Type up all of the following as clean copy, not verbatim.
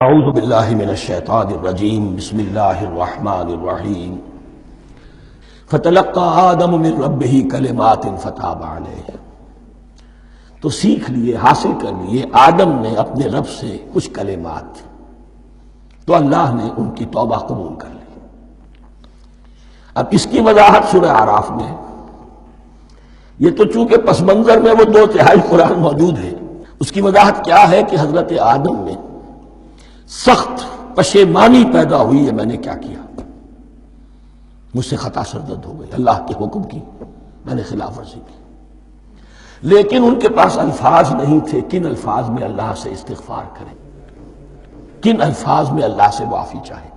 اعوذ باللہ من الشیطان الرجیم بسم اللہ الرحمن الرحیم فتلقى آدم من ربہ کلمات فتاب علیہ۔ تو سیکھ لیے، حاصل کر لیے آدم نے اپنے رب سے کچھ کلمات، تو اللہ نے ان کی توبہ قبول کر لی۔ اب اس کی وضاحت سورہ اعراف میں ہے۔ یہ تو چونکہ پس منظر میں وہ 2/3 قرآن موجود ہے، اس کی وضاحت کیا ہے کہ حضرت آدم میں سخت پشیمانی پیدا ہوئی ہے، میں نے کیا کیا، مجھ سے خطا سرزد ہو گئی، اللہ کے حکم کی میں نے خلاف ورزی کی، لیکن ان کے پاس الفاظ نہیں تھے کن الفاظ میں اللہ سے استغفار کریں، کن الفاظ میں اللہ سے معافی چاہیں۔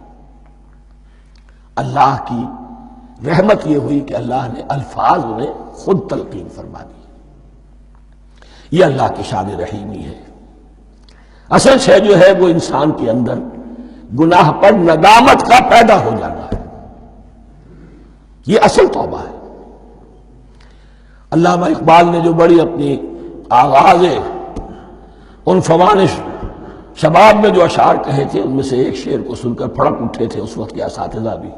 اللہ کی رحمت یہ ہوئی کہ اللہ نے الفاظ انہیں خود تلقین فرما دی۔ یہ اللہ کی شان رحیمی ہے۔ اصل شے جو ہے وہ انسان کے اندر گناہ پر ندامت کا پیدا ہو جانا ہے، یہ اصل توبہ ہے۔ علامہ اقبال نے جو بڑی اپنی آغاز عنفوان شباب میں جو اشعار کہے تھے، ان میں سے ایک شعر کو سن کر پھڑک اٹھے تھے اس وقت کے اساتذہ بھی۔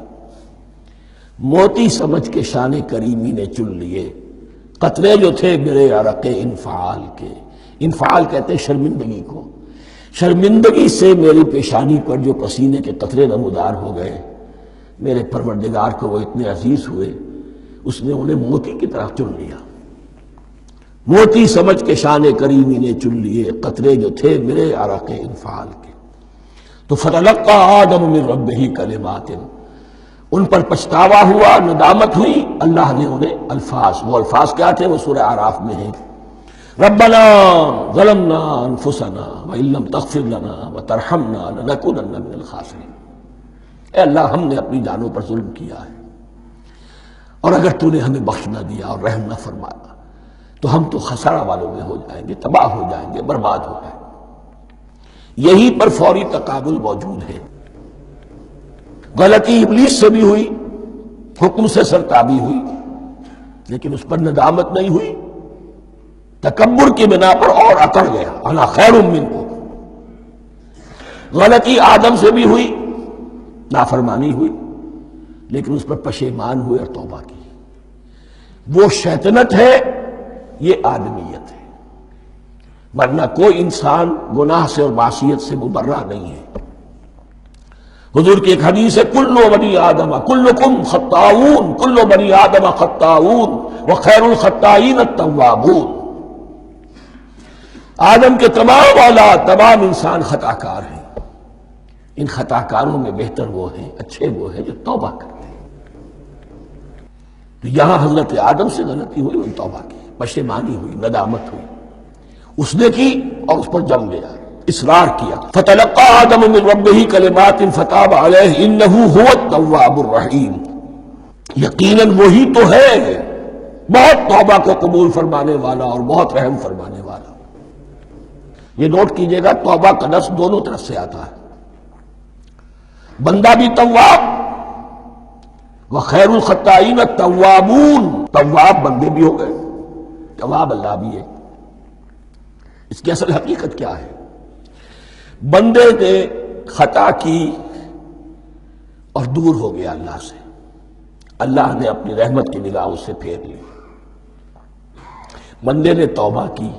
موتی سمجھ کے شان کریمی نے چن لیے، قطرے جو تھے میرے عرق انفعال کے۔ انفعال کہتے ہیں شرمندگی کو۔ شرمندگی سے میری پیشانی پر جو پسینے کے قطرے نمودار ہو گئے، میرے پروردگار کو وہ اتنے عزیز ہوئے، اس نے انہیں موتی کی طرف چن لیا۔ موتی سمجھ کے شان کریمی نے چن لیے، قطرے جو تھے میرے عرق انفعال کے۔ تو فتلقى آدم من ربہ کلمات، ان پر پچھتاوا ہوا، ندامت ہوئی، اللہ نے انہیں الفاظ، وہ الفاظ کیا تھے وہ سورہ اعراف میں ہیں۔ ربنا ظلمنا انفسنا وان لم تغفر لنا وترحمنا لنكونن من الخاسرین۔ اے اللہ، ہم نے اپنی جانوں پر ظلم کیا ہے، اور اگر تو نے ہمیں بخش نہ دیا اور رحم نہ فرمایا تو ہم تو خسارہ والوں میں ہو جائیں گے، تباہ ہو جائیں گے، برباد ہو جائیں گے۔ یہی پر فوری تقابل موجود ہے۔ غلطی ابلیس سے بھی ہوئی، حکم سے سرتابی ہوئی، لیکن اس پر ندامت نہیں ہوئی، تکبر کی بنا پر اور اکڑ گیا، انا خیر منکم۔ غلطی آدم سے بھی ہوئی، نافرمانی ہوئی، لیکن اس پر پشیمان ہوئے اور توبہ کی۔ وہ شیطنت ہے، یہ آدمیت ہے، ورنہ کوئی انسان گناہ سے اور معصیت سے مبرہ نہیں ہے۔ حضور کی ایک حدیث ہے، کل بنی آدم کلکم خطاؤون، کل بنی آدم خطاؤون وخیر الخطائین التوابون۔ آدم کے تمام اولاد، تمام انسان خطا کار ہیں، ان خطا کاروں میں بہتر وہ ہیں، اچھے وہ ہیں جو توبہ کرتے ہیں۔ تو یہاں حضرت آدم سے غلطی ہوئی، ان توبہ کی، پشیمانی ہوئی، ندامت ہوئی، اس نے کی اور اس پر جم گیا، اصرار کیا۔ فتلقى آدم من ربہ کلمات فتاب علیہ انہ هو التواب الرحیم۔ یقیناً وہی تو ہے بہت توبہ کو قبول فرمانے والا اور بہت رحم فرمانے والا۔ یہ نوٹ کیجئے گا، توبہ کا لفظ دونوں طرف سے آتا ہے، بندہ بھی تواب وخیر الخطائین التوابون، تواب بندے بھی ہو گئے، تواب اللہ بھی ہے۔ اس کی اصل حقیقت کیا ہے؟ بندے نے خطا کی اور دور ہو گیا اللہ سے، اللہ نے اپنی رحمت کی نگاہ اس سے پھیر لی۔ بندے نے توبہ کی،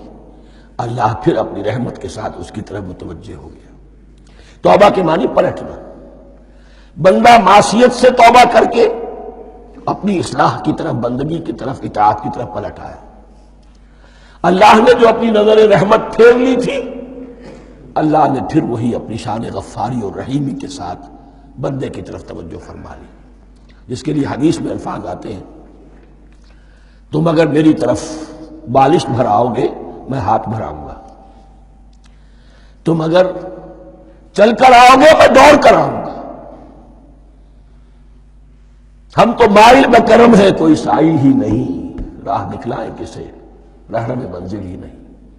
اللہ پھر اپنی رحمت کے ساتھ اس کی طرف متوجہ ہو گیا۔ توبہ کے معنی پلٹنا۔ بندہ معصیت سے توبہ کر کے اپنی اصلاح کی طرف، بندگی کی طرف، اطاعت کی طرف پلٹ آیا۔ اللہ نے جو اپنی نظر رحمت پھیر لی تھی، اللہ نے پھر وہی اپنی شان غفاری اور رحیمی کے ساتھ بندے کی طرف توجہ فرما لی، جس کے لیے حدیث میں الفاظ آتے ہیں، تم اگر میری طرف بالشت بھراؤ گے میں ہاتھ بھراؤں گا، تم اگر چل کر آؤ گے میں دوڑ کر آؤں گا، ہم تو مائل بکرم ہے کوئی سائل ہی نہیں، راہ دکھلائیں کسے رہنم منزل ہی نہیں۔